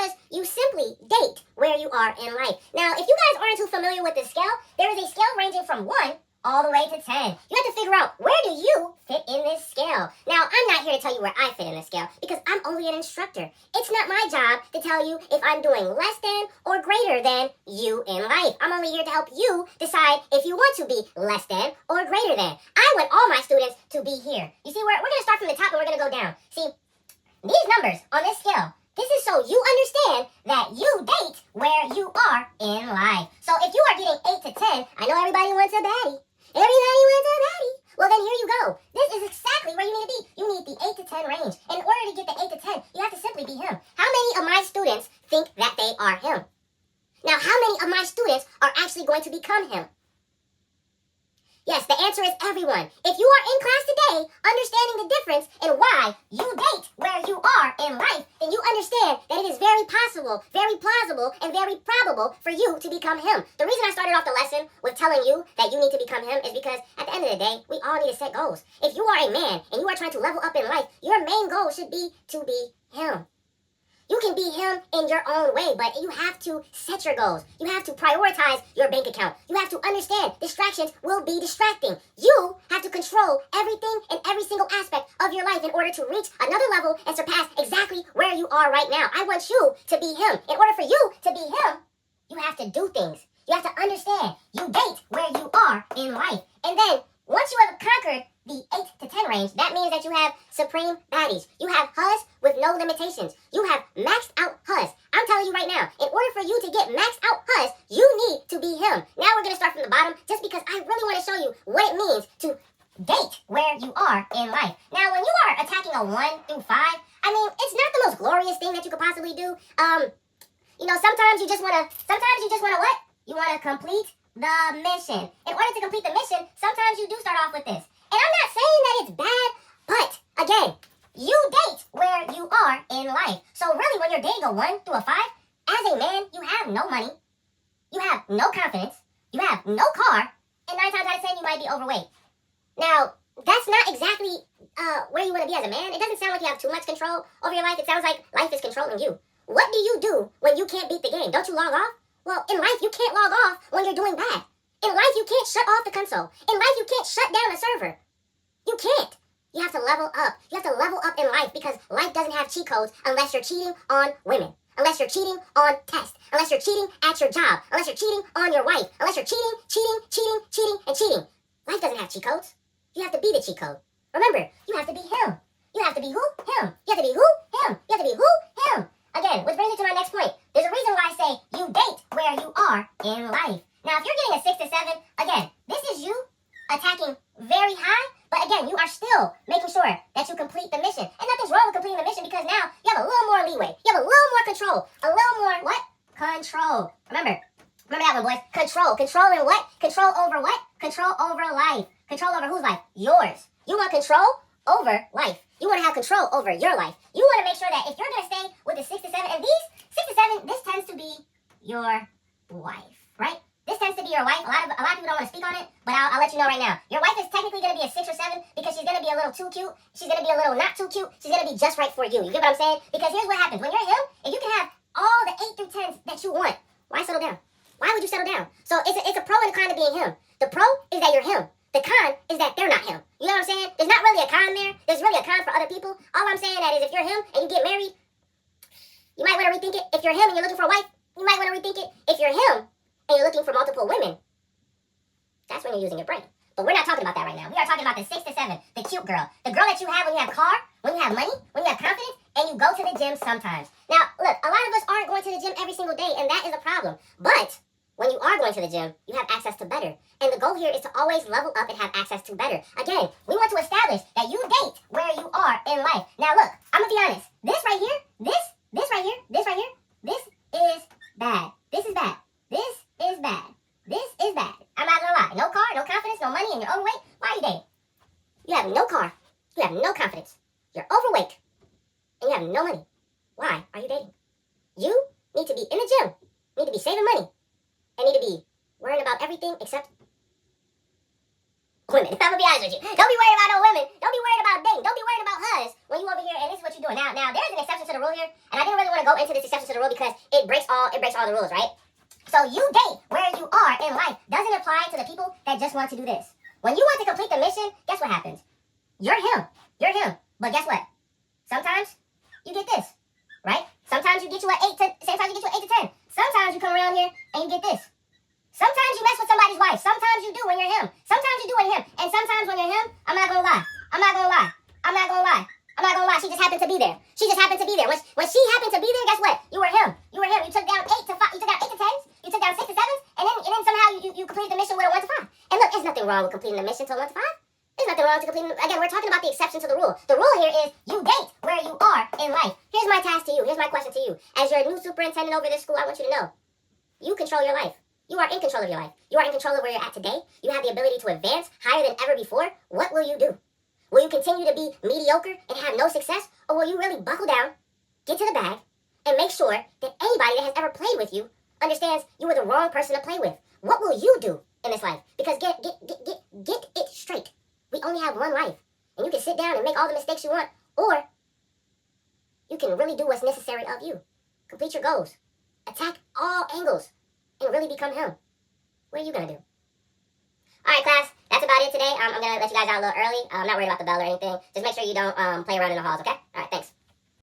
because you simply date where you are in life. Now, if you guys aren't too familiar with the scale, there is a scale ranging from 1 all the way to 10. You have to figure out, where do you fit in this scale? Now, I'm not here to tell you where I fit in this scale because I'm only an instructor. It's not my job to tell you if I'm doing less than or greater than you in life. I'm only here to help you decide if you want to be less than or greater than. I want all my students to be here. You see, we're going to start from the top and we're going to go down. See, these numbers on this scale, this is so you understand that you date where you are in life. So if you are getting 8 to 10, I know everybody wants a baddie. Everybody wants a baddie. Well, then here you go. This is exactly where you need to be. You need the 8 to 10 range. In order to get the 8 to 10, you have to simply be him. How many of my students think that they are him? Now, how many of my students are actually going to become him? Yes, the answer is everyone. If you are in class today, understanding the difference in why you date where you are in life, then you understand that it is very possible, very plausible, and very probable for you to become him. The reason I started off the lesson with telling you that you need to become him is because at the end of the day, we all need to set goals. If you are a man and you are trying to level up in life, your main goal should be to be him. You can be him in your own way, but you have to set your goals. You have to prioritize your bank account. You have to understand distractions will be distracting. You have to control everything and every single aspect of your life in order to reach another level and surpass exactly where you are right now. I want you to be him. In order for you to be him, you have to do things. You have to understand you date where you are in life. And then once you have conquered the 8 to 10 range, that means that you have supreme baddies. You have hus with no limitations. You have maxed out hus. I'm telling you right now, in order for you to get maxed out hus, you need to be him. Now we're going to start from the bottom just because I really want to show you what it means to date where you are in life. Now, when you are attacking a 1 through 5, I mean, it's not the most glorious thing that you could possibly do. Sometimes you just want to what? You want to complete the mission. In order to complete the mission, sometimes you do start off with this. And I'm not saying that it's bad, but again, you date where you are in life. So really, when you're dating a 1 through a 5, as a man, you have no money, you have no confidence, you have no car, and 9 times out of 10, you might be overweight. Now, that's not exactly where you want to be as a man. It doesn't sound like you have too much control over your life. It sounds like life is controlling you. What do you do when you can't beat the game? Don't you log off? Well, in life, you can't log off when you're doing bad. In life, you can't shut off the console. In life, you can't shut down a server. You can't. You have to level up. You have to level up in life because life doesn't have cheat codes unless you're cheating on women, unless you're cheating on tests, unless you're cheating at your job, unless you're cheating on your wife, unless you're cheating, and cheating. Life doesn't have cheat codes. You have to be the cheat code. Remember, you have to be him. You have to be who? Him. You have to be who? Him. You have to be who? Him. Again, which brings me to my next point. There's a reason why I say you date where you are in life. Now, if you're getting a 6 to 7, again, this is you attacking very high, but again, you are still making sure that you complete the mission. And nothing's wrong with completing the mission because now you have a little more leeway. You have a little more control. A little more what? Control. Remember that one, boys. Control. Control in what? Control over what? Control over life. Control over whose life? Yours. You want control over life. You want to have control over your life. You want to make sure that if you're going to stay with the 6 to 7, and these 6 to 7, this tends to be your wife, right? This tends to be your wife. A lot of people don't want to speak on it, but I'll let you know right now. Your wife is technically going to be a 6 or 7 because she's going to be a little too cute. She's going to be a little not too cute. She's going to be just right for you. You get what I'm saying? Because here's what happens. When you're him, if you can have all the 8 through 10s that you want, why settle down? Why would you settle down? So it's a pro and a con to being him. The pro is that you're him. The con is that they're not him. You know what I'm saying? There's not really a con there. There's really a con for other people. All I'm saying that is if you're him and you get married, you might want to rethink it. If you're him and you're looking for a wife, you might want to rethink it. If you're him and you're looking for multiple women, that's when you're using your brain. But we're not talking about that right now. We are talking about the 6 to 7, the cute girl. The girl that you have when you have car, when you have money, when you have confidence, and you go to the gym sometimes. Now, look, a lot of us aren't going to the gym every single day, and that is a problem. But when you are going to the gym, you have access to better. And the goal here is to always level up and have access to better. Again, we want to establish that you date where you are in life. Now, look, I'm going to be honest. This right here, this right here, this right here, this is bad. This is bad. This is bad. This is bad. I'm not gonna lie. No car, no confidence, no money, and you're overweight. Why are you dating? You have no car. You have no confidence. You're overweight. And you have no money. Why are you dating? You need to be in the gym. You need to be saving money. And need to be worrying about everything except women. I'm gonna be honest with you. Don't be worried about no women. Don't be worried about dating. Don't be worried about hus when you over here and this is what you're doing. Now there's an exception to the rule here, and I didn't really want to go into this exception to the rule because it breaks all the rules, right? So you date where you are in life doesn't apply to the people that just want to do this. When you want to complete the mission, guess what happens? You're him. You're him. But guess what? Sometimes you get this, right? Sometimes you get you an 8 to, sometimes you get you an 8 to 10. Sometimes you come around here and you get this. Sometimes you mess with somebody's wife. Sometimes you do when you're him. Sometimes you do when you're him. And sometimes when you're him, I'm not gonna lie. She just happened to be there. When she happened to be there, guess what? You were him. You took down 8 to 5. You took down 8 to 10s. You took down 6 to 7s. And then somehow you completed the mission with a 1 to 5. And look, there's nothing wrong with completing the mission to 1 to 5. There's nothing wrong with completing. Again, we're talking about the exception to the rule. The rule here is you date where you are in life. Here's my task to you. Here's my question to you. As your new superintendent over this school, I want you to know, you control your life. You are in control of your life. You are in control of where you're at today. You have the ability to advance higher than ever before. What will you do? Will you continue to be mediocre and have no success? Or will you really buckle down, get to the bag, and make sure that anybody that has ever played with you understands you were the wrong person to play with? What will you do in this life? Because get it straight. We only have one life. And you can sit down and make all the mistakes you want, or you can really do what's necessary of you. Complete your goals. Attack all angles and really become him. What are you going to do? All right, class. That's about it today. I'm going to let you guys out a little early. I'm not worried about the bell or anything. Just make sure you don't play around in the halls, okay? All right, thanks.